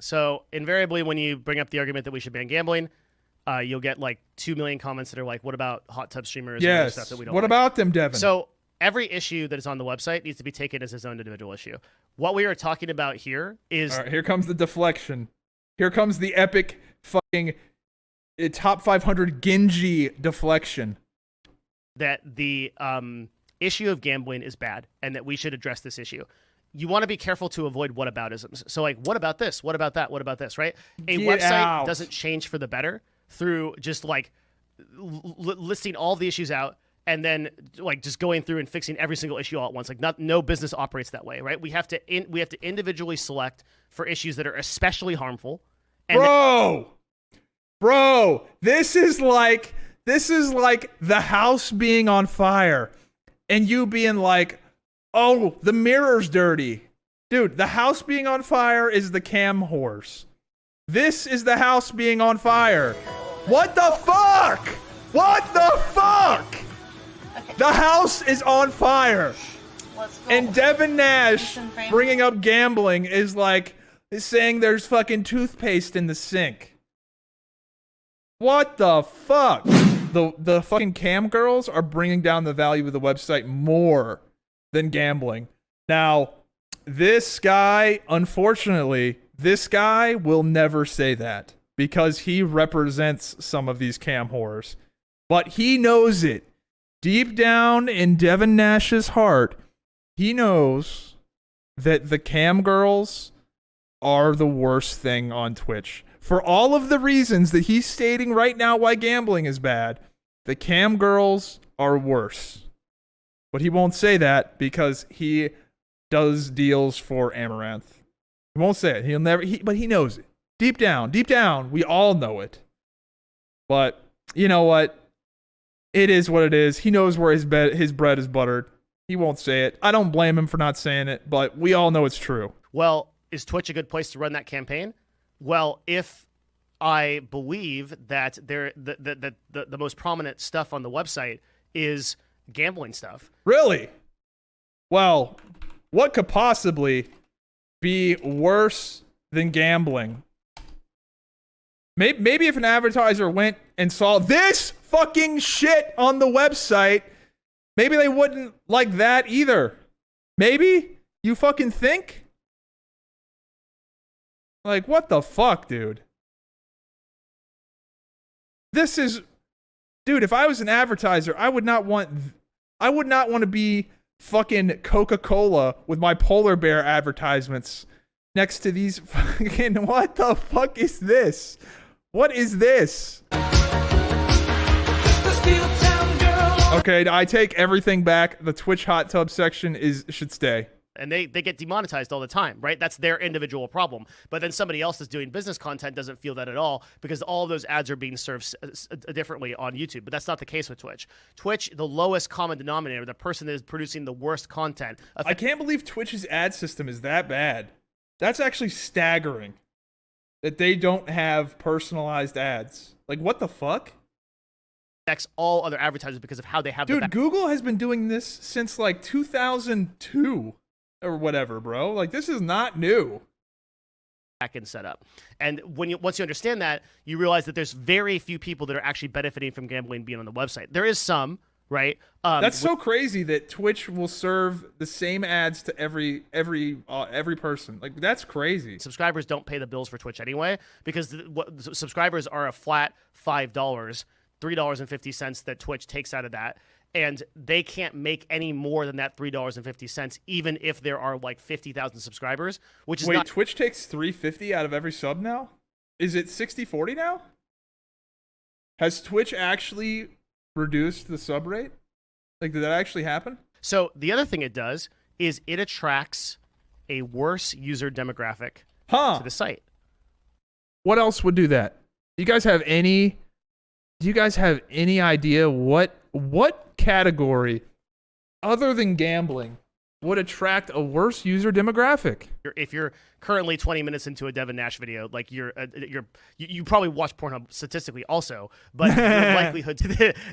So invariably, when you bring up the argument that we should ban gambling, you'll get like 2 million comments that are like, "What about hot tub streamers?" And other stuff that we don't What like. about them, Devin? So every issue that is on the website needs to be taken as its own individual issue. What we are talking about here is all right, here comes the deflection. Here comes the epic fucking top 500 Genji deflection. that the issue of gambling is bad and that we should address this issue. You want to be careful to avoid whataboutisms. So like, what about this? What about that? What about this? Right? A Get website out. doesn't change for the better through just like listing all the issues out and then like just going through and fixing every single issue all at once. Like no business operates that way, right? We have to individually select for issues that are especially harmful. And Bro, this is like the house being on fire and you being like, "Oh, the mirror's dirty." Dude, the house being on fire is the cam horse. This is the house being on fire. What the fuck? What the fuck? Okay. The house is on fire. Let's go. And Devin Nash Listen, Frank. bringing up gambling is saying there's fucking toothpaste in the sink. What the fuck? The fucking cam girls are bringing down the value of the website more than gambling. Now, this guy, unfortunately, will never say that because he represents some of these cam whores. But he knows it. Deep down in Devin Nash's heart, he knows that the cam girls are the worst thing on Twitch. For all of the reasons that he's stating right now why gambling is bad, the cam girls are worse. But he won't say that because he does deals for Amouranth. He won't say it. But he knows it. Deep down, we all know it. But you know what? It is what it is. He knows where his bread is buttered. He won't say it. I don't blame him for not saying it, but we all know it's true. Well, is Twitch a good place to run that campaign? Well, if I believe that the most prominent stuff on the website is gambling stuff. Really? Well, what could possibly be worse than gambling? Maybe if an advertiser went and saw this fucking shit on the website, maybe they wouldn't like that either. Maybe? You fucking think? Like, what the fuck, dude? Dude, if I was an advertiser, I would not want to be fucking Coca-Cola with my polar bear advertisements next to these fucking, what the fuck is this? What is this? Okay, I take everything back. The Twitch hot tub section should stay. And they get demonetized all the time, right? That's their individual problem. But then somebody else that's doing business content doesn't feel that at all because all of those ads are being served differently on YouTube. But that's not the case with Twitch. Twitch, the lowest common denominator, the person that is producing the worst content. I can't believe Twitch's ad system is that bad. That's actually staggering. That they don't have personalized ads. Like, what the fuck? Affects all other advertisers because of how they have Dude, Google has been doing this since like 2002 or whatever, bro. Like, this is not new. backend setup. And once you understand that, you realize that there's very few people that are actually benefiting from gambling being on the website. There is some, right? That's so crazy that Twitch will serve the same ads to every person. Like, that's crazy. Subscribers don't pay the bills for Twitch anyway because subscribers are a flat $5, $3.50 that Twitch takes out of that. And they can't make any more than that $3.50, even if there are like 50,000 subscribers, which is Wait, Twitch takes $3.50 out of every sub now? Is it 60-40 now? Has Twitch actually reduced the sub rate? Like, did that actually happen? So the other thing it does is it attracts a worse user demographic to the site. What else would do that? Do you guys have any idea what category other than gambling would attract a worse user demographic. If you're currently 20 minutes into a Devin Nash video, like you probably watch Pornhub statistically also, but the likelihood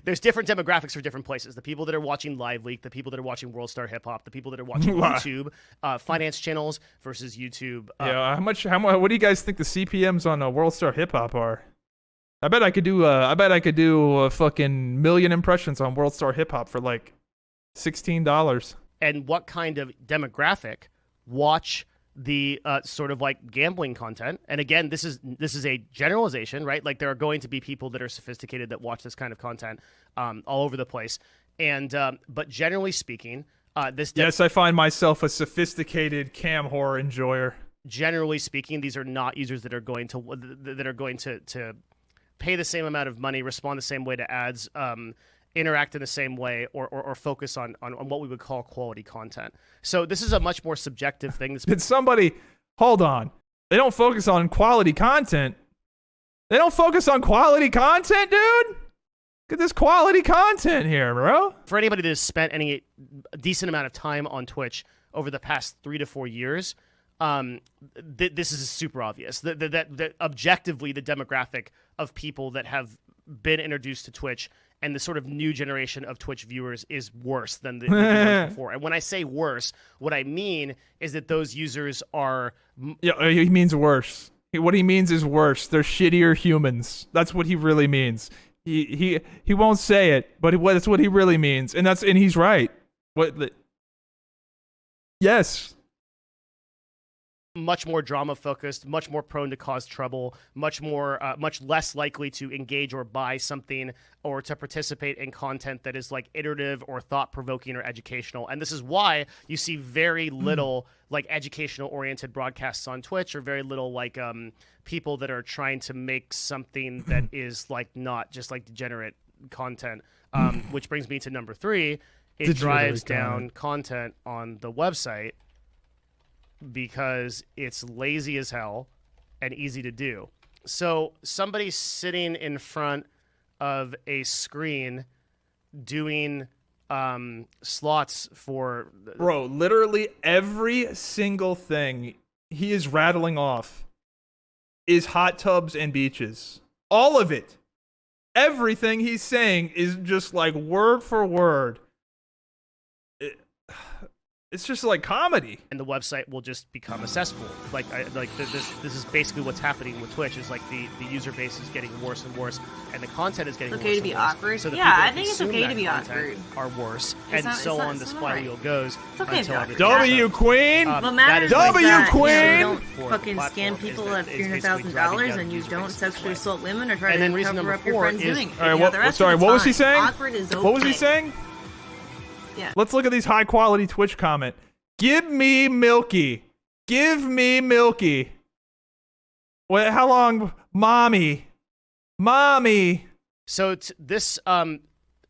there's different demographics for different places. The people that are watching Live Leak, the people that are watching World Star Hip Hop, the people that are watching YouTube, finance channels versus YouTube. Yeah, what do you guys think the CPMs on World Star Hip Hop are? I bet I could do a fucking million impressions on World Star Hip Hop for like $16. And what kind of demographic watch the sort of like gambling content? And again, this is a generalization, right? Like there are going to be people that are sophisticated that watch this kind of content all over the place. And but generally speaking, yes, I find myself a sophisticated cam horror enjoyer. Generally speaking, these are not users that are going to pay the same amount of money, respond the same way to ads, interact in the same way, or focus on what we would call quality content. So this is a much more subjective thing. Did somebody hold on? They don't focus on quality content. They don't focus on quality content, dude. Look at this quality content here, bro. For anybody that has spent any decent amount of time on Twitch over the past 3 to 4 years, this is super obvious. That objectively, the demographic of people that have been introduced to Twitch and the sort of new generation of Twitch viewers is worse than the ones before. And when I say worse, what I mean is that those users are... Yeah, he means worse. What he means is worse. They're shittier humans. That's what he really means. He won't say it, but that's what he really means. And he's right. Yes. Much more drama focused, much more prone to cause trouble, much less likely to engage or buy something or to participate in content that is like iterative or thought provoking or educational. And this is why you see very little like educational oriented broadcasts on Twitch, or very little like people that are trying to make something that is like not just like degenerate content. Which brings me to number 3. It drives down content on the website because it's lazy as hell and easy to do. So somebody sitting in front of a screen doing slots for... Bro, literally every single thing he is rattling off is hot tubs and beaches. All of it. Everything he's saying is just like word for word. It's just like comedy, and the website will just become a cesspool. This is basically what's happening with Twitch. Is like the user base is getting worse and worse, and the content is getting worse. Okay to be awkward. So yeah, I think it's okay to be awkward. Are worse, and so on. The flywheel goes. It's okay to be awkward. W Queen. What matters is W that Queen. you don't fucking scam people at $300,000, and you don't sexually assault women or try to cover up your friends doing. All right, sorry. What was he saying? Awkward is okay. What was he saying? Yeah. Let's look at these high quality Twitch comment. Give me Milky. Give me Milky. Wait, how long? Mommy. So this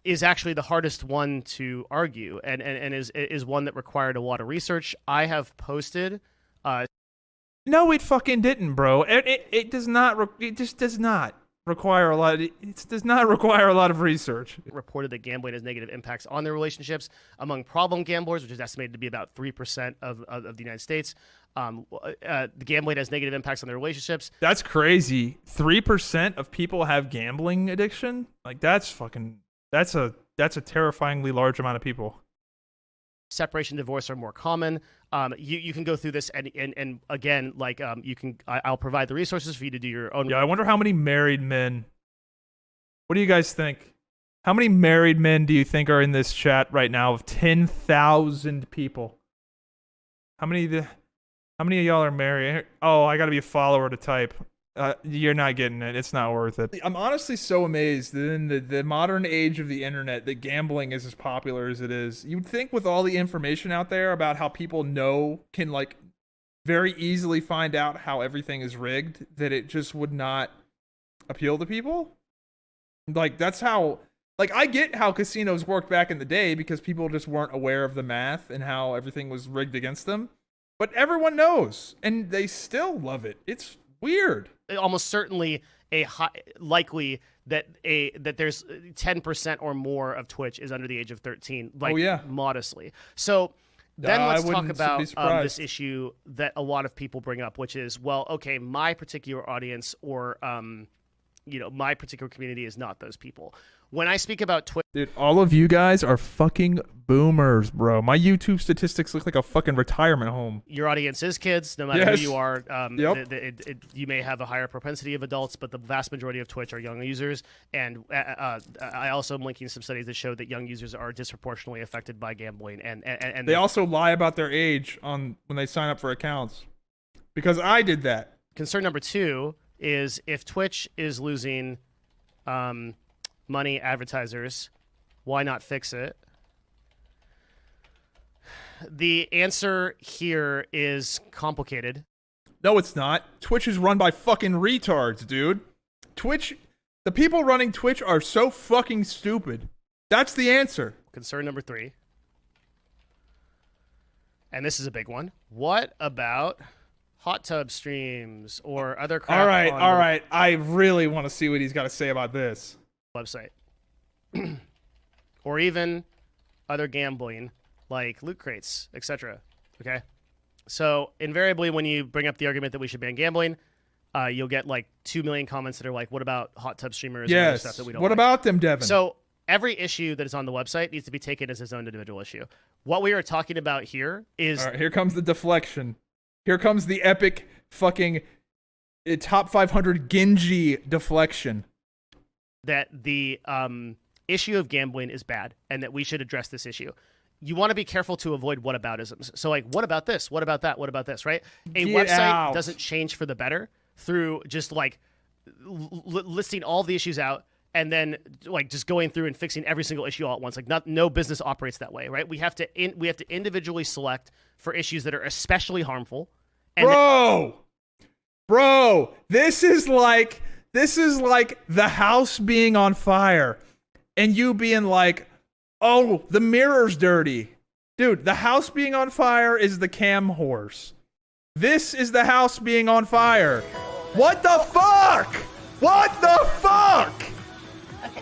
is actually the hardest one to argue, and is one that required a lot of research. I have posted. No, it fucking didn't, bro. It does not. It just does not require a lot. It does not require a lot of research. Reported that gambling has negative impacts on their relationships among problem gamblers, which is estimated to be about 3% of the United States. The gambling has negative impacts on their relationships. That's crazy. 3% of people have gambling addiction. Like that's a terrifyingly large amount of people. Separation, divorce are more common. You can go through this and again, like I'll provide the resources for you to do your own. Yeah, I wonder how many married men. What do you guys think? How many married men do you think are in this chat right now of 10,000 people? How many of y'all are married? Oh, I got to be a follower to type. You're not getting it. It's not worth it. I'm honestly so amazed that in the modern age of the internet that gambling is as popular as it is. You'd think with all the information out there about how people can like very easily find out how everything is rigged, that it just would not appeal to people. Like that's how, like I get how casinos worked back in the day because people just weren't aware of the math and how everything was rigged against them. But everyone knows and they still love it. It's weird. Almost certainly likely that there's 10% or more of Twitch is under the age of 13, like modestly. So Then let's talk be about surprised. this issue that a lot of people bring up, which is, well, okay, my particular audience or my particular community is not those people. When I speak about Twitch, Dude, all of you guys are fucking boomers, bro. My YouTube statistics look like a fucking retirement home. Your audience is kids, no matter Yes. who you are. Yep. You may have a higher propensity of adults, but the vast majority of Twitch are young users. And I also am linking some studies that show that young users are disproportionately affected by gambling. And They also lie about their age when they sign up for accounts. Because I did that. Concern number 2 is if Twitch is losing money, advertisers, why not fix it? The answer here is complicated. No, it's not. Twitch is run by fucking retards, dude. The people running Twitch are so fucking stupid. That's the answer. Concern number 3. And this is a big one. What about hot tub streams or other crap All right, on all the right. I really want to see what he's got to say about this. website? Or even other gambling like loot crates, etc. Okay? So invariably when you bring up the argument that we should ban gambling, you'll get like 2 million comments that are like, what about hot tub streamers and other Yes. stuff that we don't What like? about them, Devin? So every issue that is on the website needs to be taken as its own individual issue. What we are talking about here is... All right, here comes the deflection. Here comes the epic fucking top 500 Genji deflection. that the issue of gambling is bad and that we should address this issue. You want to be careful to avoid whataboutisms. So like, what about this? What about that? What about this, right? A Get website out. doesn't change for the better through just like listing all the issues out and then like just going through and fixing every single issue all at once. Like no business operates that way, right? We have to individually select for issues that are especially harmful. And Bro, this is like the house being on fire and you being like, oh, the mirror's dirty. Dude, the house being on fire is the cam horse. This is the house being on fire. What the fuck? What the fuck?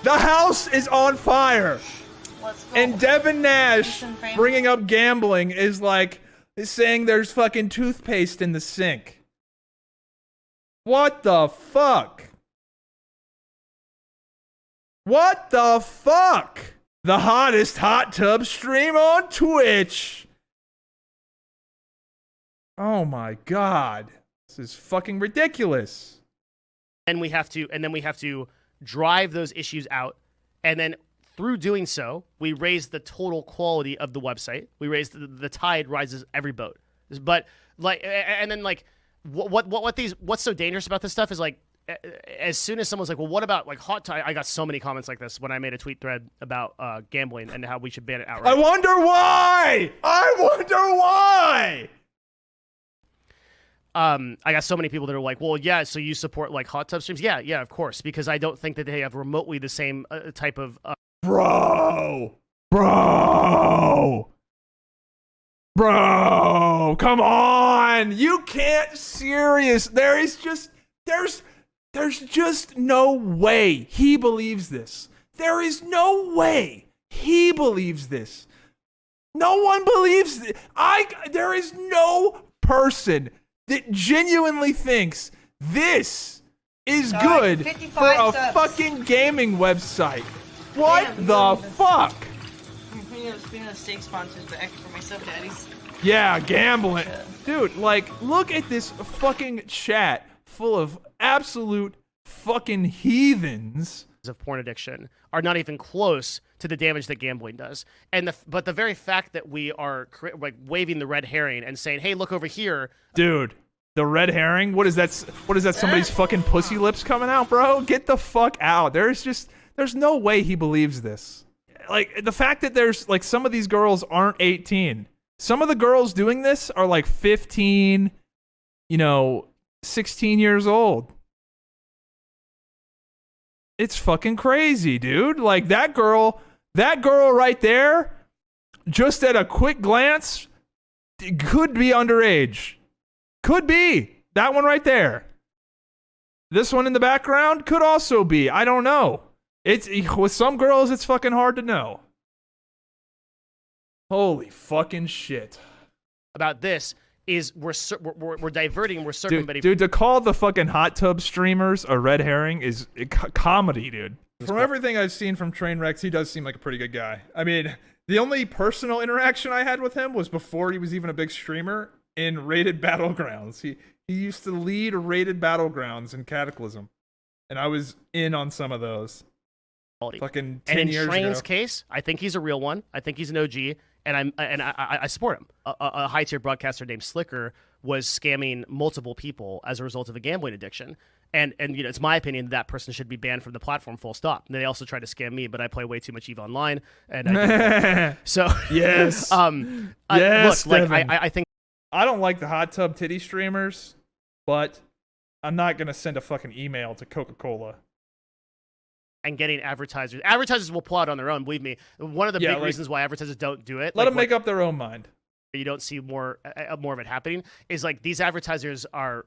The house is on fire. Let's go. And Devin Nash Listen, Frank. bringing up gambling is saying there's fucking toothpaste in the sink. What the fuck? What the fuck? The hottest hot tub stream on Twitch. Oh my god. This is fucking ridiculous. then we have to drive those issues out, and then through doing so, we raise the total quality of the website. We raise the tide rises every boat. But like, and then like, what's so dangerous about this stuff is like, as soon as someone's like, well, what about like hot tide? I got so many comments like this when I made a tweet thread about gambling and how we should ban it outright. I wonder why. I got so many people that are like, well, yeah, so you support like hot tub streams? Yeah, of course, because I don't think that they have remotely the same type of. Bro, come on. You can't there's just no way he believes this. There is no way he believes this. No one believes it. There is no person that genuinely thinks this is good for a fucking gaming website. What Damn, the fuck? Speaking of steak sponsors, the extra for myself, daddies. Yeah, gambling. Dude, like, look at this fucking chat full of absolute fucking heathens. Of porn addiction are not even close to the damage that gambling does. But the very fact that we are like waving the red herring and saying, "Hey, look over here." Dude, the red herring? What is that? Somebody's fucking pussy lips coming out, bro? Get the fuck out. There's no way he believes this. Like, the fact that there's like some of these girls aren't 18. Some of the girls doing this are like 15, 16 years old. It's fucking crazy, dude. Like, that girl right there, just at a quick glance, could be underage. Could be. That one right there. This one in the background could also be. I don't know. With some girls, it's fucking hard to know. Holy fucking shit. About this is we're diverting, we're circumventing. Dude, to call the fucking hot tub streamers a red herring is comedy, dude. From everything I've seen from Trainwrecks, he does seem like a pretty good guy. I mean, the only personal interaction I had with him was before he was even a big streamer in Rated Battlegrounds. He used to lead Rated Battlegrounds in Cataclysm, and I was in on some of those. Fucking 10 years ago. And in Train's case, I think he's a real one. I think he's an OG, and I support him. A high tier broadcaster named Slicker was scamming multiple people as a result of a gambling addiction. And you know, it's my opinion that person should be banned from the platform, full stop. And they also tried to scam me, but I play way too much EVE Online, and I so yes, yes. Look, like I think I don't like the hot tub titty streamers, but I'm not gonna send a fucking email to Coca-Cola. And getting advertisers will pull out on their own. Believe me, one of the big reasons why advertisers don't do it. Let them make up their own mind. You don't see more of it happening. Is like these advertisers are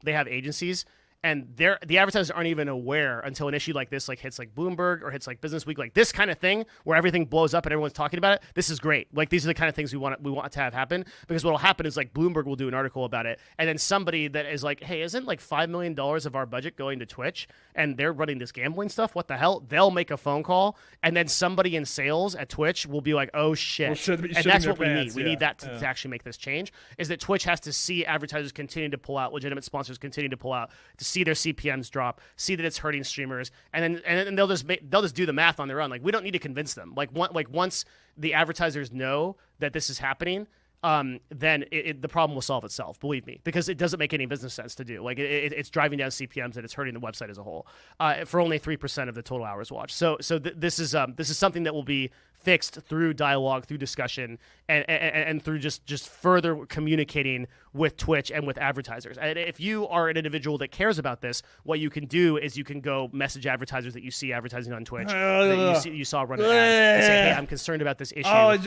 they have agencies. And the advertisers aren't even aware until an issue like this like hits like Bloomberg or hits like Business Week, like this kind of thing where everything blows up and everyone's talking about it. This is great. Like these are the kind of things we want to have happen, because what will happen is like Bloomberg will do an article about it, and then somebody that is like, hey, isn't like $5 million of our budget going to Twitch and they're running this gambling stuff? What the hell? They'll make a phone call, and then somebody in sales at Twitch will be like, oh shit. And that's what we need. We need that to actually make this change. Is that Twitch has to see advertisers continue to pull out, legitimate sponsors continue to pull out, to see their CPMs drop, see that it's hurting streamers, and then they'll just do the math on their own. Like we don't need to convince them. Like once the advertisers know that this is happening, then the problem will solve itself. Believe me, because it doesn't make any business sense to do. Like it's driving down CPMs and it's hurting the website as a whole for only 3% of the total hours watched. So this is something that will be fixed through dialogue, through discussion, and through just further communicating with Twitch and with advertisers. And if you are an individual that cares about this, what you can do is you can go message advertisers that you see advertising on Twitch, that you saw run an ad, and say, hey, I'm concerned about this issue. Oh,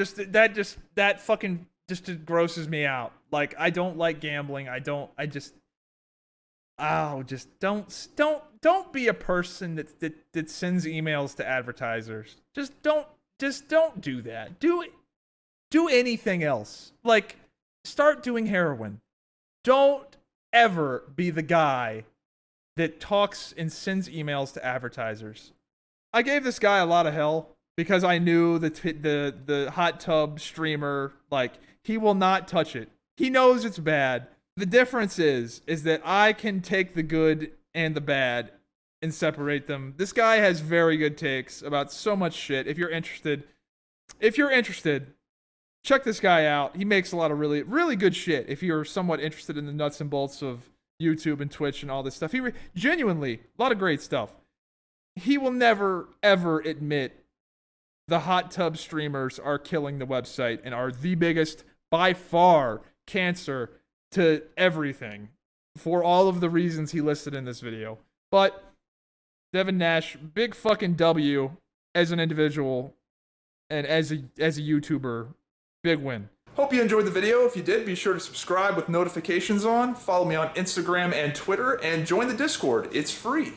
that fucking just grosses me out. Like, I don't like gambling. Don't be a person that sends emails to advertisers. Just don't do that. Do anything else. Like, start doing heroin. Don't ever be the guy that talks and sends emails to advertisers. I gave this guy a lot of hell because I knew the hot tub streamer, like, he will not touch it. He knows it's bad. The difference is that I can take the good and the bad and separate them. This guy has very good takes about so much shit. If you're interested, check this guy out. He makes a lot of really, really good shit. If you're somewhat interested in the nuts and bolts of YouTube and Twitch and all this stuff, genuinely, a lot of great stuff. He will never, ever admit the hot tub streamers are killing the website and are the biggest, by far, cancer to everything for all of the reasons he listed in this video. But Devin Nash, big fucking W as an individual and as a YouTuber, big win. Hope you enjoyed the video. If you did, be sure to subscribe with notifications on, follow me on Instagram and Twitter, and join the Discord. It's free.